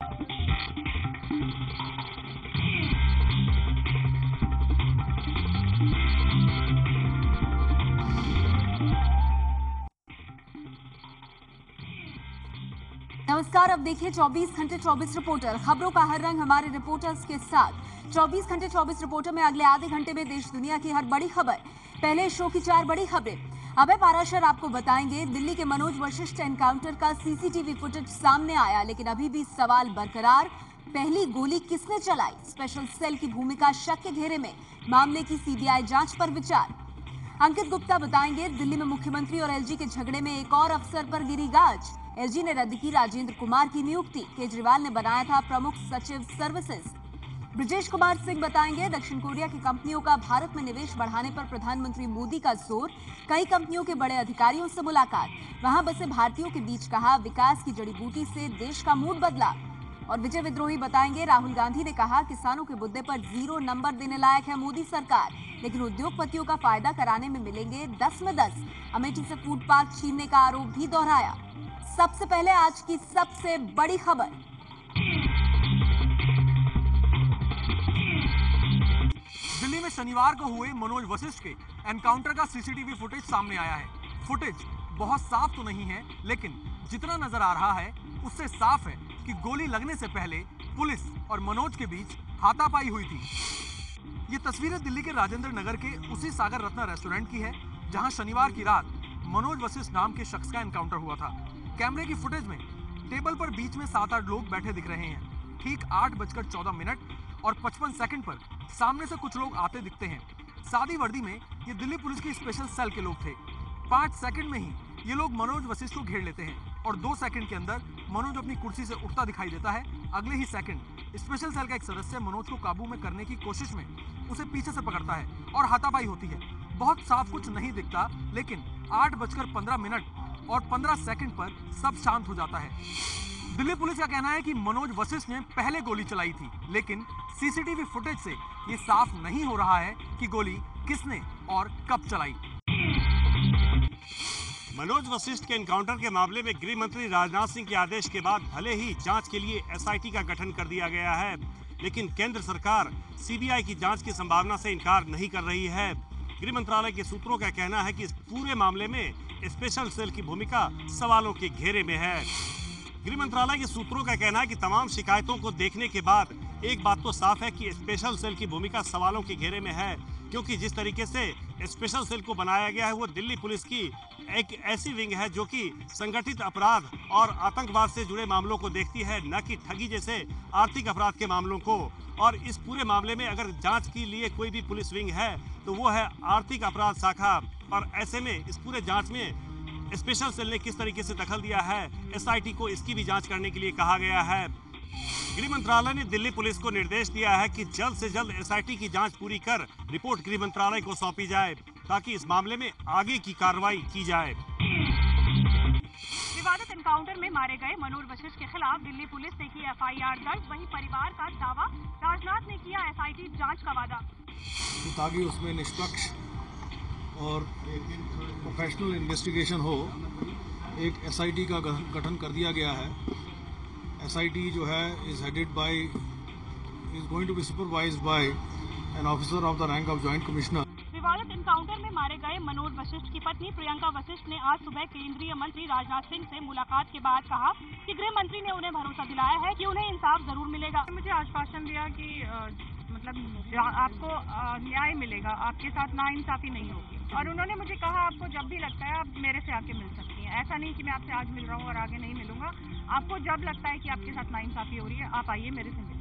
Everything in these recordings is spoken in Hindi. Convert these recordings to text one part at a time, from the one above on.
नमस्कार, अब देखिए 24 घंटे 24 रिपोर्टर। खबरों का हर रंग हमारे रिपोर्टर्स के साथ। 24 घंटे 24 रिपोर्टर में अगले आधे घंटे में देश दुनिया की हर बड़ी खबर। पहले शो की 4 बड़ी खबरें। अभय पाराशर आपको बताएंगे दिल्ली के मनोज वशिष्ठ एनकाउंटर का सीसीटीवी फुटेज सामने आया, लेकिन अभी भी सवाल बरकरार। पहली गोली किसने चलाई? स्पेशल सेल की भूमिका शक के घेरे में। मामले की सीबीआई जांच पर विचार। अंकित गुप्ता बताएंगे दिल्ली में मुख्यमंत्री और एलजी के झगड़े में एक और अफसर पर गिरी गाज। एलजी ने रद्द की राजेंद्र कुमार की नियुक्ति। केजरीवाल ने बनाया था प्रमुख सचिव सर्विसेज। ब्रजेश कुमार सिंह बताएंगे दक्षिण कोरिया की कंपनियों का भारत में निवेश बढ़ाने पर प्रधानमंत्री मोदी का जोर। कई कंपनियों के बड़े अधिकारियों से मुलाकात। वहां बसे भारतीयों के बीच कहा विकास की जड़ी बूटी से देश का मूड बदला। और विजय विद्रोही बताएंगे राहुल गांधी ने कहा किसानों के मुद्दे पर 0 नंबर देने लायक है मोदी सरकार, लेकिन उद्योगपतियों का फायदा कराने में मिलेंगे 10 में 10। अमेठी से फूड पार्क छीनने का आरोप भी दोहराया। सबसे पहले आज की सबसे बड़ी खबर। दिल्ली में शनिवार को हुए मनोज वशिष्ठ के एनकाउंटर का सीसीटीवी फुटेज सामने आया है। फुटेज बहुत साफ तो नहीं है, लेकिन जितना नजर आ रहा है उससे साफ है कि गोली लगने से पहले पुलिस और मनोज के बीच हाथापाई हुई थी। ये तस्वीरें दिल्ली के राजेंद्र नगर के उसी सागर रत्ना रेस्टोरेंट की है, जहां शनिवार की रात मनोज वशिष्ठ नाम के शख्स का एनकाउंटर हुआ था। कैमरे की फुटेज में टेबल पर बीच में 7-8 लोग बैठे दिख रहे हैं। ठीक 8:14 और 55 सेकंड पर सामने से कुछ लोग आते दिखते हैं। सादी वर्दी में ये दिल्ली पुलिस की स्पेशल सेल के लोग थे। 5 सेकंड में ही ये लोग मनोज वशिष्ठ को घेर लेते हैं और 2 सेकंड के अंदर मनोज अपनी कुर्सी से उठता दिखाई देता है। अगले ही सेकंड स्पेशल सेल का एक सदस्य मनोज को काबू में करने की कोशिश में उसे पीछे से पकड़ता है और हाथापाई होती है। बहुत साफ कुछ नहीं दिखता, लेकिन 8:15 और 15 सेकंड पर सब शांत हो जाता है। दिल्ली पुलिस का कहना है कि मनोज वशिष्ठ ने पहले गोली चलाई थी, लेकिन सीसीटीवी फुटेज से ये साफ नहीं हो रहा है कि गोली किसने और कब चलाई। मनोज वशिष्ठ के एनकाउंटर के मामले में गृह मंत्री राजनाथ सिंह के आदेश के बाद भले ही जांच के लिए एसआईटी का गठन कर दिया गया है, लेकिन केंद्र सरकार सीबीआई की जांच की संभावना से इनकार नहीं कर रही है। गृह मंत्रालय के सूत्रों का कहना है कि इस पूरे मामले में स्पेशल सेल की भूमिका सवालों के घेरे में है। गृह मंत्रालय के सूत्रों का कहना है कि तमाम शिकायतों को देखने के बाद एक बात तो साफ है कि स्पेशल सेल की भूमिका सवालों के घेरे में है, क्योंकि जिस तरीके से स्पेशल सेल को बनाया गया है वो दिल्ली पुलिस की एक ऐसी विंग है जो कि संगठित अपराध और आतंकवाद से जुड़े मामलों को देखती है, न कि ठगी जैसे आर्थिक अपराध के मामलों को। और इस पूरे मामले में अगर जांच के लिए कोई भी पुलिस विंग है तो वो है आर्थिक अपराध शाखा। और ऐसे में इस पूरे जांच में स्पेशल सेल ने किस तरीके से दखल दिया है, एसआईटी को इसकी भी जांच करने के लिए कहा गया है। गृह मंत्रालय ने दिल्ली पुलिस को निर्देश दिया है कि जल्द से जल्द एसआईटी की जांच पूरी कर रिपोर्ट गृह मंत्रालय को सौंपी जाए, ताकि इस मामले में आगे की कार्रवाई की जाए। विवादित एनकाउंटर में मारे गए मनोज वशिष्ठ के खिलाफ दिल्ली पुलिस ने की एफआईआर दर्ज। वहीं परिवार का दावा, राजनाथ ने किया एसआईटी जांच का वादा, ताकि उसमें निष्पक्ष और प्रोफेशनल इन्वेस्टिगेशन हो। एक एसआईटी का गठन कर दिया गया है। एसआईटी जो है is going to be supervised by an officer of the rank of joint commissioner. विवादित एनकाउंटर में मारे गए मनोज वशिष्ठ की पत्नी प्रियंका वशिष्ठ ने आज सुबह केंद्रीय मंत्री राजनाथ सिंह से मुलाकात के बाद कहा कि गृह मंत्री ने उन्हें भरोसा दिलाया है कि उन्हें इंसाफ जरूर मिलेगा। मुझे आश्वासन दिया कि मतलब आपको न्याय मिलेगा, आपके साथ नाइंसाफी नहीं होगी। और उन्होंने मुझे कहा आपको जब भी लगता है आप मेरे से आके मिल सकती हैं। ऐसा नहीं कि मैं आपसे आज मिल रहा हूँ और आगे नहीं मिलूंगा। आपको जब लगता है कि आपके साथ नाइंसाफी हो रही है, आप आइए मेरे से मिलिए।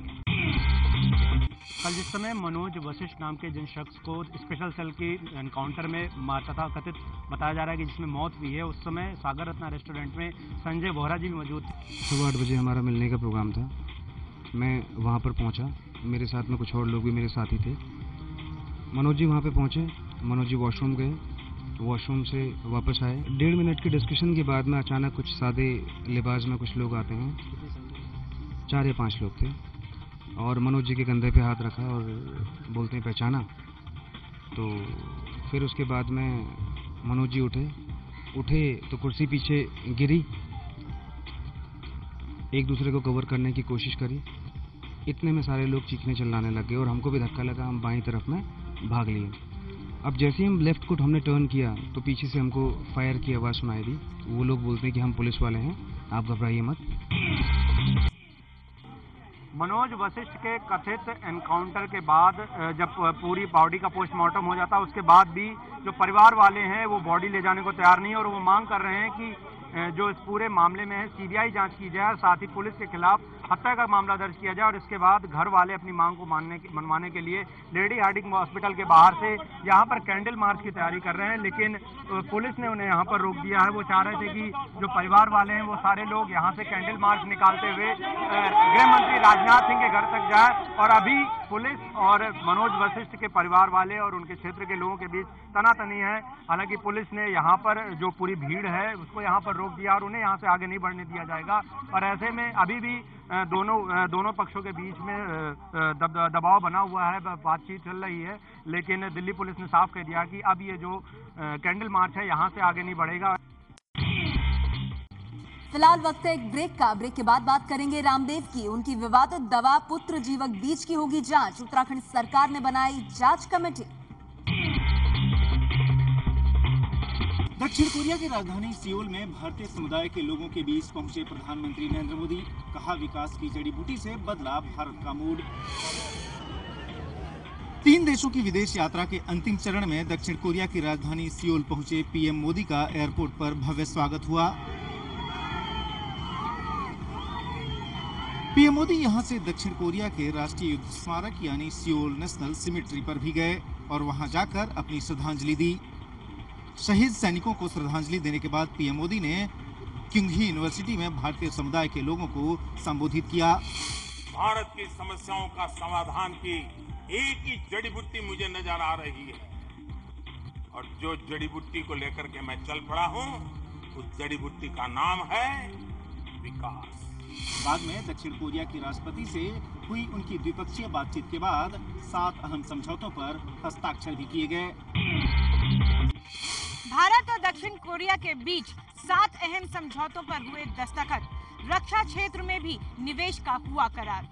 कल जिस समय मनोज वशिष्ठ नाम के जिन शख्स को स्पेशल सेल के एनकाउंटर में तथा कथित बताया जा रहा है कि जिसमें मौत हुई है, उस समय सागर रत्ना रेस्टोरेंट में संजय बोहरा जी भी मौजूद थे। सुबह 8 बजे हमारा मिलने का प्रोग्राम था। मैं वहाँ पर पहुँचा, मेरे साथ में कुछ और लोग भी मेरे साथी थे। मनोज जी वहाँ पे पहुँचे, मनोज जी वॉशरूम गए, वॉशरूम से वापस आए। 1.5 मिनट की डिस्कशन के बाद में अचानक कुछ सादे लिबास में कुछ लोग आते हैं, 4 या 5 लोग थे, और मनोज जी के कंधे पे हाथ रखा और बोलते हैं पहचाना। तो फिर उसके बाद में मनोज जी उठे तो कुर्सी पीछे गिरी। एक दूसरे को कवर करने की कोशिश करी। इतने में सारे लोग चीखने चिल्लाने लग गए और हमको भी धक्का लगा, हम बाईं तरफ में भाग लिए। अब जैसे ही हम लेफ्ट को हमने टर्न किया तो पीछे से हमको फायर की आवाज़ सुनाई दी। वो लोग बोलते हैं कि हम पुलिस वाले हैं, आप घबराइए मत। मनोज वशिष्ठ के कथित एनकाउंटर के बाद जब पूरी बॉडी का पोस्टमार्टम हो जाता है, उसके बाद भी जो परिवार वाले हैं वो बॉडी ले जाने को तैयार नहीं है और वो मांग कर रहे हैं कि जो इस पूरे मामले में है सीबीआई जांच की जाए, साथ ही पुलिस के खिलाफ हत्या का मामला दर्ज किया जाए और इसके बाद घर वाले अपनी मांग को मनवाने के लिए लेडी हार्डिंग हॉस्पिटल के बाहर से यहाँ पर कैंडल मार्च की तैयारी कर रहे हैं, लेकिन पुलिस ने उन्हें यहाँ पर रोक दिया है। वो चाह रहे थे कि जो परिवार वाले हैं वो सारे लोग यहाँ से कैंडल मार्च निकालते हुए गृह मंत्री राजनाथ सिंह के घर तक जाए और अभी पुलिस और मनोज वशिष्ठ के परिवार वाले और उनके क्षेत्र के लोगों के बीच तनातनी है। हालांकि पुलिस ने यहाँ पर जो पूरी भीड़ है उसको यहाँ पर रोक दिया और उन्हें यहाँ से आगे नहीं बढ़ने दिया जाएगा और ऐसे में अभी भी दोनों पक्षों के बीच में दबाव बना हुआ है, बातचीत चल रही है, लेकिन दिल्ली पुलिस ने साफ कह दिया कि अब ये जो कैंडल मार्च है यहाँ से आगे नहीं बढ़ेगा। फिलहाल वक्त है एक ब्रेक का। ब्रेक के बाद बात करेंगे रामदेव की। उनकी विवादित दवा पुत्र जीवक बीज की होगी जांच। उत्तराखंड सरकार ने बनाई जांच कमेटी। दक्षिण कोरिया की राजधानी सियोल में भारतीय समुदाय के लोगों के बीच पहुंचे प्रधानमंत्री नरेंद्र मोदी। कहा, विकास की जड़ी बूटी से बदला भारत का मूड। 3 देशों की विदेश यात्रा के अंतिम चरण में दक्षिण कोरिया की राजधानी सियोल पहुंचे पीएम मोदी का एयरपोर्ट पर भव्य स्वागत हुआ। पीएम मोदी यहां से दक्षिण कोरिया के राष्ट्रीय युद्ध स्मारक यानी सियोल नेशनल सिमेट्री पर भी गए और वहां जाकर अपनी श्रद्धांजलि दी। शहीद सैनिकों को श्रद्धांजलि देने के बाद पीएम मोदी ने किंगही यूनिवर्सिटी में भारतीय समुदाय के लोगों को संबोधित किया। भारत की समस्याओं का समाधान की एक ही जड़ी बूटी मुझे नजर आ रही है और जो जड़ी बूटी को लेकर के मैं चल पड़ा हूं, उस जड़ी बूटी का नाम है विकास। बाद में दक्षिण कोरिया की राष्ट्रपति से हुई उनकी द्विपक्षीय बातचीत के बाद 7 अहम समझौतों पर हस्ताक्षर भी किए गए। भारत और दक्षिण कोरिया के बीच 7 अहम समझौतों पर हुए दस्तखत। रक्षा क्षेत्र में भी निवेश का हुआ करार।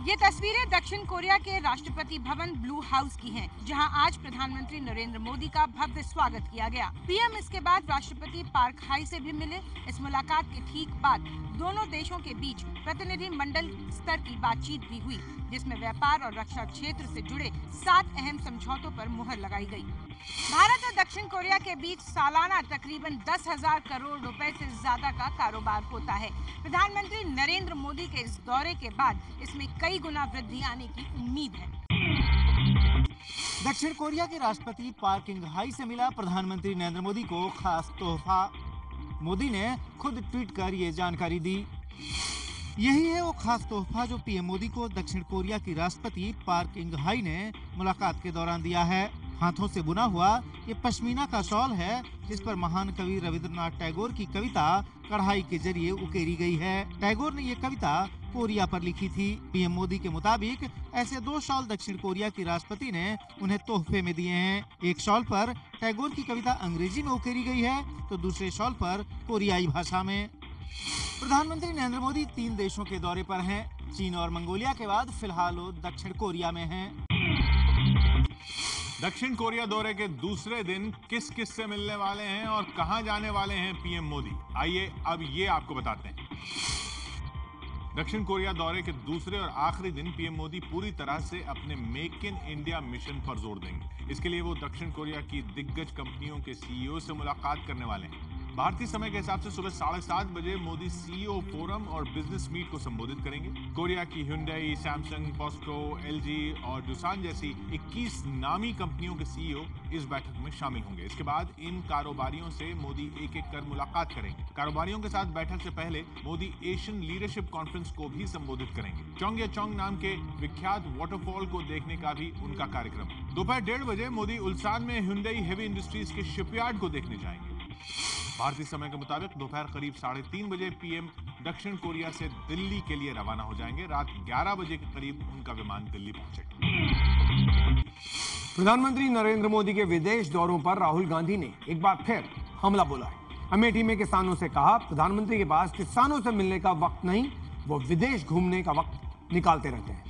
ये तस्वीरें दक्षिण कोरिया के राष्ट्रपति भवन ब्लू हाउस की हैं, जहां आज प्रधानमंत्री नरेंद्र मोदी का भव्य स्वागत किया गया। पीएम इसके बाद राष्ट्रपति पार्क हाई से भी मिले। इस मुलाकात के ठीक बाद दोनों देशों के बीच प्रतिनिधि मंडल स्तर की बातचीत भी हुई, जिसमें व्यापार और रक्षा क्षेत्र से जुड़े 7 अहम समझौतों पर मुहर लगाई गई। भारत और दक्षिण कोरिया के बीच सालाना तकरीबन 10,000 करोड़ रुपए से ज्यादा का कारोबार होता है। प्रधानमंत्री नरेंद्र मोदी के इस दौरे के बाद इसमें कई गुना वृद्धि आने की उम्मीद है। दक्षिण कोरिया के राष्ट्रपति पार्क किंग हाई से मिला प्रधानमंत्री नरेंद्र मोदी को खास तोहफा। मोदी ने खुद ट्वीट कर ये जानकारी दी। यही है वो खास तोहफा जो पीएम मोदी को दक्षिण कोरिया की राष्ट्रपति पार्क किंग हाई ने मुलाकात के दौरान दिया है। हाथों से बुना हुआ ये पश्मीना का शॉल है, जिस पर महान कवि रविंद्रनाथ टैगोर की कविता कढ़ाई के जरिए उकेरी गई है। टैगोर ने ये कविता कोरिया पर लिखी थी। पीएम मोदी के मुताबिक ऐसे 2 शॉल दक्षिण कोरिया की राष्ट्रपति ने उन्हें तोहफे में दिए हैं। एक शॉल पर टैगोर की कविता अंग्रेजी में उकेरी गई है तो दूसरे शॉल पर कोरियाई भाषा में। प्रधानमंत्री नरेंद्र मोदी 3 देशों के दौरे पर हैं। चीन और मंगोलिया के बाद फिलहाल वो दक्षिण कोरिया में हैं। दक्षिण कोरिया दौरे के दूसरे दिन किस किस से मिलने वाले हैं और कहां जाने वाले हैं पीएम मोदी, आइए अब ये आपको बताते हैं। दक्षिण कोरिया दौरे के दूसरे और आखिरी दिन पीएम मोदी पूरी तरह से अपने मेक इन इंडिया मिशन पर जोर देंगे। इसके लिए वो दक्षिण कोरिया की दिग्गज कंपनियों के सीईओ से मुलाकात करने वाले हैं। भारतीय समय के हिसाब से सुबह 7:30 बजे मोदी सीईओ फोरम और बिजनेस मीट को संबोधित करेंगे। कोरिया की Hyundai, सैमसंग, पॉस्को, LG और डुसान जैसी 21 नामी कंपनियों के सीईओ इस बैठक में शामिल होंगे। इसके बाद इन कारोबारियों से मोदी एक-एक कर मुलाकात करेंगे। कारोबारियों के साथ बैठक से पहले मोदी एशियन लीडरशिप कॉन्फ्रेंस को भी संबोधित करेंगे। चोंगयाचोंग नाम के विख्यात वाटरफॉल को देखने का भी उनका कार्यक्रम है। दोपहर 1:30 बजे मोदी उल्सान में Hyundai हेवी इंडस्ट्रीज के शिपयार्ड को देखने जाएंगे। भारतीय समय के मुताबिक दोपहर करीब 3:30 बजे पीएम दक्षिण कोरिया से दिल्ली के लिए रवाना हो जाएंगे। रात 11 बजे के करीब उनका विमान दिल्ली पहुंचेगा। प्रधानमंत्री नरेंद्र मोदी के विदेश दौरों पर राहुल गांधी ने एक बार फिर हमला बोला है। अमेठी में किसानों से कहा, प्रधानमंत्री के पास किसानों से मिलने का वक्त नहीं, वो विदेश घूमने का वक्त निकालते रहते हैं।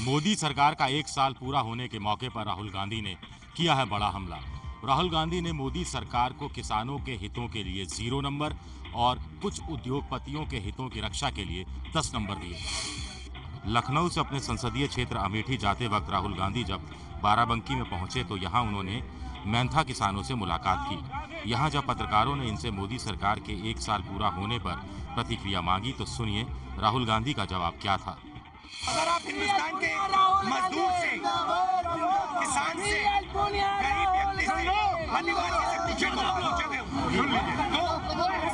मोदी सरकार का 1 साल पूरा होने के मौके पर राहुल गांधी ने किया है बड़ा हमला। राहुल गांधी ने मोदी सरकार को किसानों के हितों के लिए 0 नंबर और कुछ उद्योगपतियों के हितों की रक्षा के लिए 10 नंबर दिए। लखनऊ से अपने संसदीय क्षेत्र अमेठी जाते वक्त राहुल गांधी जब बाराबंकी में पहुंचे तो यहां उन्होंने मेहनता किसानों से मुलाकात की। यहां जब पत्रकारों ने इनसे मोदी सरकार के 1 साल पूरा होने पर प्रतिक्रिया मांगी तो सुनिए राहुल गांधी का जवाब क्या था। अगर आप हिंदुस्तान के मजदूर से, किसान से, गरीब व्यक्ति से, आदिवासी से पूछोगे तो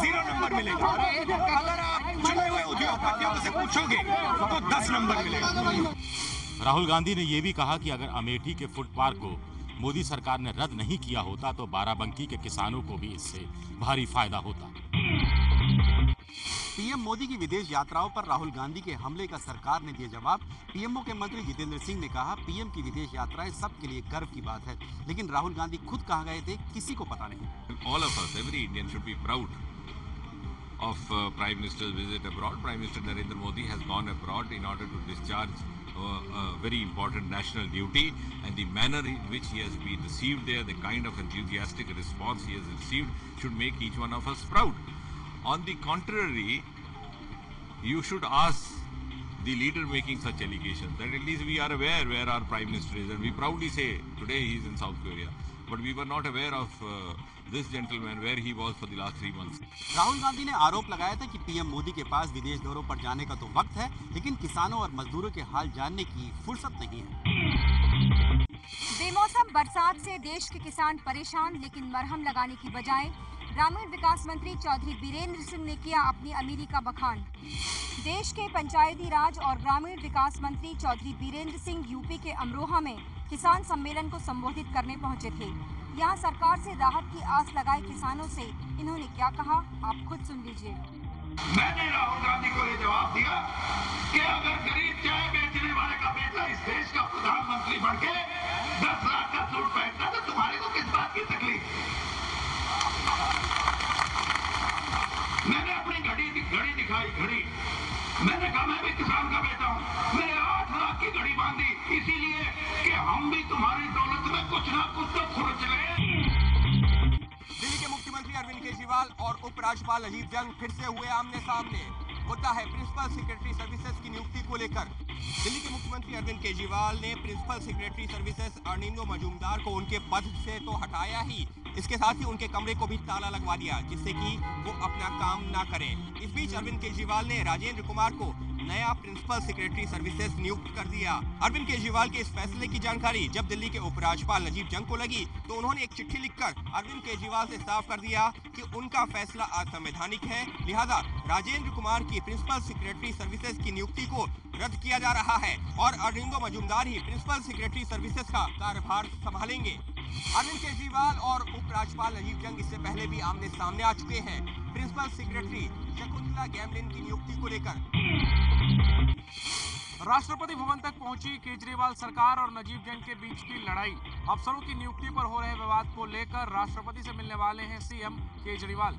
0 नंबर मिलेगा। अगर आप चुने हुए उद्योगपतियों से पूछोगे तो 10 नंबर मिलेगा। राहुल गांधी ने यह भी कहा कि अगर अमेठी के फूड पार्क को मोदी सरकार ने रद्द नहीं किया होता तो बाराबंकी के किसानों को भी इससे भारी फायदा होता। पीएम मोदी की विदेश यात्राओं पर राहुल गांधी के हमले का सरकार ने दिया जवाब। पीएमओ के मंत्री जितेंद्र सिंह ने कहा, पीएम की विदेश यात्राएं सबके लिए गर्व की बात है, लेकिन राहुल गांधी खुद कहाँ गए थे किसी को पता नहीं। All of us, every Indian should be proud of Prime Minister's visit abroad. Prime Minister Narendra Modi has gone abroad in order to discharge a very important national duty, and the manner in which he has been received there, the kind of enthusiastic response he has received should make each one of us proud. On the contrary, you should ask the leader making such allegations that at least we are aware where our Prime Minister is, and we proudly say today he is in South Korea. But we were not aware of this gentleman where he was for the last 3 months. Rahul Gandhi ने आरोप लगाया था कि पीएम मोदी के पास विदेश दौरों पर जाने का तो वक्त है, लेकिन किसानों और मजदूरों के हाल जानने की फुर्सत नहीं है। बेमौसम बरसात से देश के किसान परेशान, लेकिन मरहम लगाने की बजाय ग्रामीण विकास मंत्री चौधरी बीरेंद्र सिंह ने किया अपनी अमीरी का बखान। देश के पंचायती राज और ग्रामीण विकास मंत्री चौधरी बीरेंद्र सिंह यूपी के अमरोहा में किसान सम्मेलन को संबोधित करने पहुंचे थे। यहां सरकार से राहत की आस लगाए किसानों से इन्होंने क्या कहा, आप खुद सुन लीजिए। मैंने राहुल गांधी को ये जवाब दिया कि अगर गरीब चाय बेचने वाले का बेटा इस देश का प्रधानमंत्री बन के 10 लाख का सूट पहनता तो तुम्हारे को किस बात की तकलीफ। मैंने अपनी घड़ी दिखाई, घड़ी। मैंने कहा मैं भी किसान का बेटा हूँ, मैंने 8 लाख की घड़ी बांधी इसीलिए कि हम भी तुम्हारी दौलत में कुछ ना कुछ तो खुर्च लें। दिल्ली के मुख्यमंत्री अरविंद केजरीवाल और उपराज्यपाल अजीब जंग फिर से हुए आमने सामने। मुद्दा है प्रिंसिपल सेक्रेटरी सर्विसेज की नियुक्ति को लेकर। दिल्ली के मुख्यमंत्री अरविंद केजरीवाल ने प्रिंसिपल सेक्रेटरी सर्विसेज अरनिंदो मजूमदार को उनके पद से तो हटाया ही, इसके साथ ही उनके कमरे को भी ताला लगवा दिया जिससे कि वो अपना काम ना करें। इस बीच अरविंद केजरीवाल ने राजेंद्र कुमार को नया प्रिंसिपल सेक्रेटरी सर्विसेज नियुक्त कर दिया। अरविंद केजरीवाल के इस फैसले की जानकारी जब दिल्ली के उपराज्यपाल अजीब जंग को लगी तो उन्होंने एक चिट्ठी लिखकर अरविंद केजरीवाल से साफ कर दिया कि उनका फैसला असंवैधानिक है, लिहाजा राजेंद्र कुमार की प्रिंसिपल सेक्रेटरी सर्विसेज की नियुक्ति को रद्द किया जा रहा है और अरनिंदो मजूमदार ही प्रिंसिपल सेक्रेटरी सर्विसेज का कार्यभार संभालेंगे। अरविंद केजरीवाल और उपराज्यपाल अजीब जंग इससे पहले भी आमने सामने आ चुके हैं प्रिंसिपल सेक्रेटरी शकुंतला गैमलिन की नियुक्ति को लेकर। राष्ट्रपति भवन तक पहुंची केजरीवाल सरकार और नजीब जंग के बीच की लड़ाई। अफसरों की नियुक्ति पर हो रहे विवाद को लेकर राष्ट्रपति से मिलने वाले हैं सीएम केजरीवाल।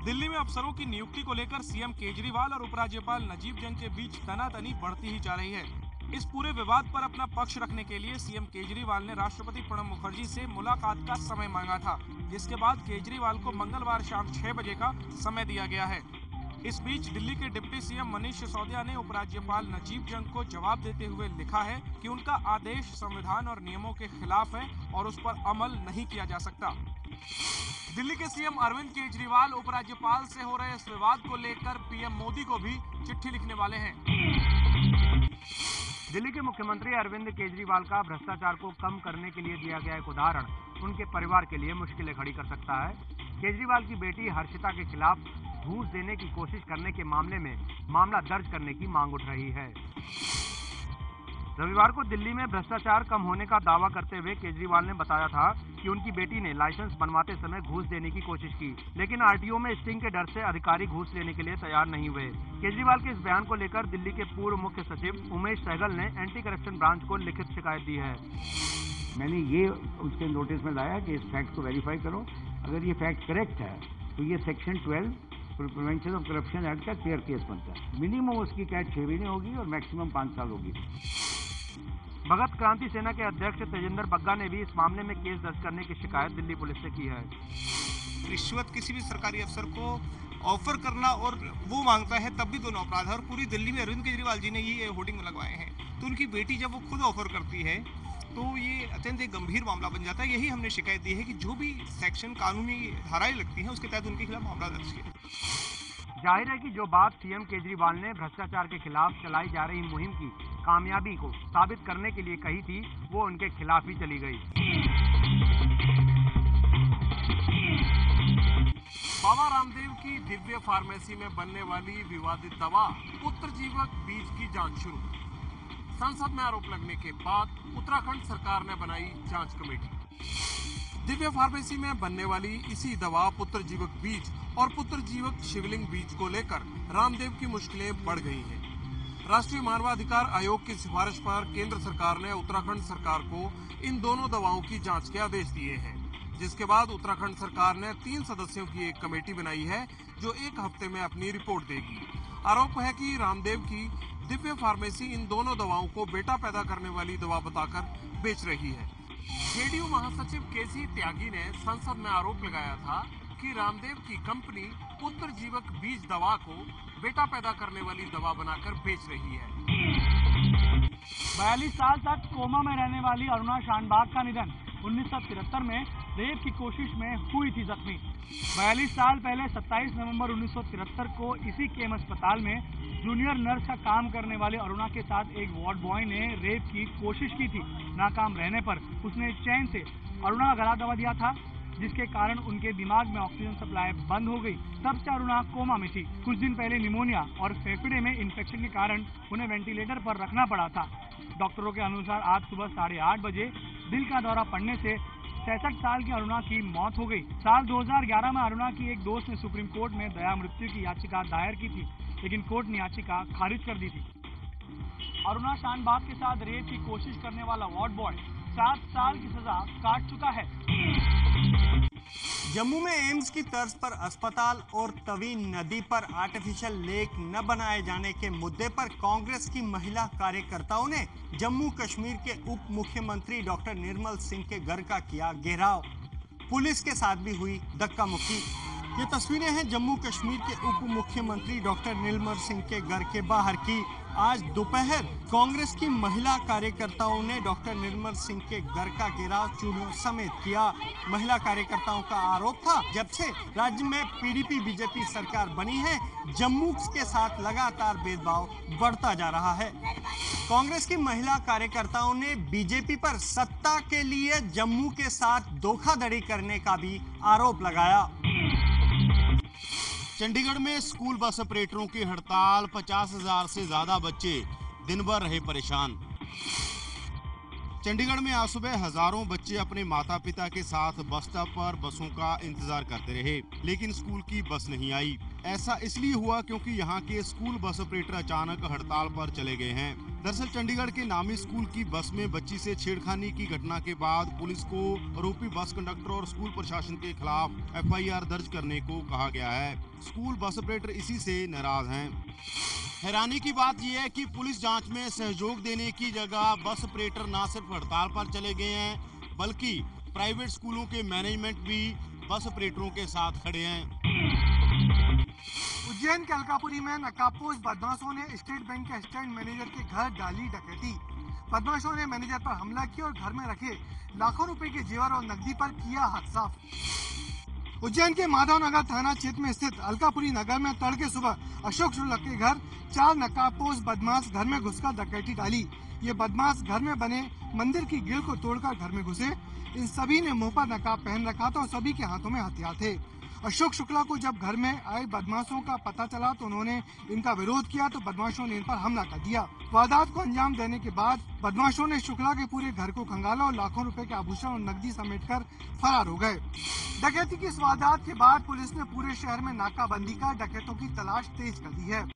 दिल्ली में अफसरों की नियुक्ति को लेकर सीएम केजरीवाल और उपराज्यपाल नजीब जंग के बीच तनातनी बढ़ती ही जा रही है। इस पूरे विवाद पर अपना पक्ष रखने के लिए सीएम केजरीवाल ने राष्ट्रपति प्रणब मुखर्जी से मुलाकात का समय मांगा था, जिसके बाद केजरीवाल को मंगलवार शाम 6 बजे का समय दिया गया है। इस बीच दिल्ली के डिप्टी सीएम मनीष सिसोदिया ने उपराज्यपाल नजीब जंग को जवाब देते हुए लिखा है कि उनका आदेश संविधान और नियमों के खिलाफ है और उस पर अमल नहीं किया जा सकता। दिल्ली के सीएम अरविंद केजरीवाल उपराज्यपाल से हो रहे इस विवाद को लेकर पीएम मोदी को भी चिट्ठी लिखने वाले हैं। दिल्ली के मुख्यमंत्री अरविंद केजरीवाल का भ्रष्टाचार को कम करने के लिए दिया गया एक उदाहरण उनके परिवार के लिए मुश्किलें खड़ी कर सकता है। केजरीवाल की बेटी हर्षिता के खिलाफ घूस देने की कोशिश करने के मामले में मामला दर्ज करने की मांग उठ रही है। रविवार को दिल्ली में भ्रष्टाचार कम होने का दावा करते हुए केजरीवाल ने बताया था कि उनकी बेटी ने लाइसेंस बनवाते समय घूस देने की कोशिश की, लेकिन आरटीओ में स्टिंग के डर से अधिकारी घूस लेने के लिए तैयार नहीं हुए। केजरीवाल के इस बयान को लेकर दिल्ली के पूर्व मुख्य सचिव उमेश सहगल ने एंटी करप्शन ब्रांच को लिखित शिकायत दी है। मैंने ये उसके नोटिस में लाया कि इस फैक्ट को वेरीफाई करो, अगर ये फैक्ट करेक्ट है तो ये section 12 prevention of corruption act का क्लियर केस बनता है। मिनिमम उसकी कैद 6 महीने होगी और मैक्सिमम 5 साल होगी। भगत क्रांति सेना के अध्यक्ष तेजिंदर बग्गा ने भी इस मामले में केस दर्ज करने की शिकायत दिल्ली पुलिस से की है। रिश्वत किसी भी सरकारी अफसर को ऑफर करना और वो मांगता है तब भी दोनों अपराध है। और पूरी दिल्ली में अरविंद केजरीवाल जी ने ये होर्डिंग लगवाए हैं, तो उनकी बेटी जब वो खुद ऑफर करती है तो ये अत्यंत एक गंभीर मामला बन जाता है। यही हमने शिकायत दी है कि जो भी सेक्शन कानूनी धाराएं लगती हैं उसके तहत उनके खिलाफ मामला दर्ज किया। जाहिर है कि जो बात सीएम केजरीवाल ने भ्रष्टाचार के खिलाफ चलाई जा रही मुहिम की कामयाबी को साबित करने के लिए कही थी, वो उनके खिलाफ ही चली गई। बाबा रामदेव की दिव्य फार्मेसी में बनने वाली विवादित दवा पुत्रजीवक बीज की जांच शुरू। संसद में आरोप लगने के बाद उत्तराखंड सरकार ने बनाई जांच कमेटी। दिव्य फार्मेसी में बनने वाली इसी दवा पुत्रजीवक बीज और पुत्रजीवक शिवलिंग बीज को लेकर रामदेव की मुश्किलें बढ़ गई हैं। राष्ट्रीय मानवाधिकार आयोग की सिफारिश पर केंद्र सरकार ने उत्तराखंड सरकार को इन दोनों दवाओं की जांच के आदेश दिए हैं, जिसके बाद उत्तराखंड सरकार ने 3 सदस्यों की एक कमेटी बनाई है जो 1 हफ्ते में अपनी रिपोर्ट देगी। आरोप है कि रामदेव की दिव्य फार्मेसी इन दोनों दवाओं को बेटा पैदा करने वाली दवा बताकर बेच रही है। जेडीयू महासचिव केसी त्यागी ने संसद में आरोप लगाया था कि रामदेव की कंपनी पुत्रजीवक बीज दवा को बेटा पैदा करने वाली दवा बनाकर बेच रही है। 42 साल तक कोमा में रहने वाली अरुणा शानबाग का निधन 1973 में रेप की कोशिश में हुई थी जख्मी। 42 साल पहले 27 नवंबर 1973 को इसी केम अस्पताल में जूनियर नर्स का काम करने वाले अरुणा के साथ एक वार्ड बॉय ने रेप की कोशिश की थी। नाकाम रहने पर उसने चैन से अरुणा गला दबा दिया था, जिसके कारण उनके दिमाग में ऑक्सीजन सप्लाई बंद हो गई। तब से अरुणा कोमा में थी। कुछ दिन पहले निमोनिया और फेफड़े में इन्फेक्शन के कारण उन्हें वेंटिलेटर पर रखना पड़ा था। डॉक्टरों के अनुसार आज सुबह 8:30 बजे दिल का दौरा पड़ने से 66 साल की अरुणा की मौत हो गई। साल 2011 में अरुणा की एक दोस्त ने सुप्रीम कोर्ट में दया मृत्यु की याचिका दायर की थी, लेकिन कोर्ट ने याचिका खारिज कर दी थी। अरुणा शानबाग के साथ रेप की कोशिश करने वाला वार्ड बॉय 7 साल की सजा काट चुका है। जम्मू में एम्स की तर्ज पर अस्पताल और तवी नदी पर आर्टिफिशियल लेक न बनाए जाने के मुद्दे पर कांग्रेस की महिला कार्यकर्ताओं ने जम्मू कश्मीर के उप मुख्यमंत्री डॉक्टर निर्मल सिंह के घर का किया घेराव। पुलिस के साथ भी हुई धक्का मुक्की। ये तस्वीरें हैं जम्मू कश्मीर के उप मुख्यमंत्री डॉक्टर निर्मल सिंह के घर के बाहर की। आज दोपहर कांग्रेस की महिला कार्यकर्ताओं ने डॉक्टर निर्मल सिंह के घर का घेराव चूड़ियों समेत किया। महिला कार्यकर्ताओं का आरोप था, जब से राज्य में पीडीपी बीजेपी सरकार बनी है, जम्मू के साथ लगातार भेदभाव बढ़ता जा रहा है। कांग्रेस की महिला कार्यकर्ताओं ने बीजेपी पर सत्ता के लिए जम्मू के साथ धोखाधड़ी करने का भी आरोप लगाया। चंडीगढ़ में स्कूल बस ऑपरेटरों की हड़ताल, 50,000 से ज्यादा बच्चे दिन भर रहे परेशान। चंडीगढ़ में आज सुबह हजारों बच्चे अपने माता पिता के साथ बस स्टॉप पर बसों का इंतजार करते रहे, लेकिन स्कूल की बस नहीं आई। ऐसा इसलिए हुआ क्योंकि यहाँ के स्कूल बस ऑपरेटर अचानक हड़ताल पर चले गए हैं। दरअसल चंडीगढ़ के नामी स्कूल की बस में बच्ची से छेड़खानी की घटना के बाद पुलिस को आरोपी बस कंडक्टर और स्कूल प्रशासन के खिलाफ एफआईआर दर्ज करने को कहा गया है। स्कूल बस ऑपरेटर इसी से नाराज हैं। हैरानी की बात यह है कि पुलिस जांच में सहयोग देने की जगह बस ऑपरेटर न सिर्फ हड़ताल पर चले गए हैं, बल्कि प्राइवेट स्कूलों के मैनेजमेंट भी बस ऑपरेटरों के साथ खड़े हैं। उज्जैन के अलकापुरी में नकाबपोश बदमाशों ने स्टेट बैंक के असिस्टेंट मैनेजर के घर डाली डकैती। बदमाशों ने मैनेजर पर हमला किया और घर में रखे लाखों रुपए के जेवर और नकदी पर किया हाथ साफ। उज्जैन के माधवनगर थाना क्षेत्र में स्थित अलकापुरी नगर में तड़के सुबह अशोक शुक्ला के घर 4 नकाबपोश बदमाश घर में घुसकर डकैती डाली। ये बदमाश घर में बने मंदिर की ग्रिल को तोड़कर घर में घुसे। इन सभी ने मुंह पर नकाब पहन रखा था और सभी के हाथों में हथियार थे। अशोक शुक्ला को जब घर में आए बदमाशों का पता चला तो उन्होंने इनका विरोध किया तो बदमाशों ने इन पर हमला कर दिया। वारदात को अंजाम देने के बाद बदमाशों ने शुक्ला के पूरे घर को खंगाला और लाखों रुपए के आभूषण और नकदी समेटकर फरार हो गए। डकैती की इस वारदात के बाद पुलिस ने पूरे शहर में नाकाबंदी कर डकैतों की तलाश तेज कर दी है।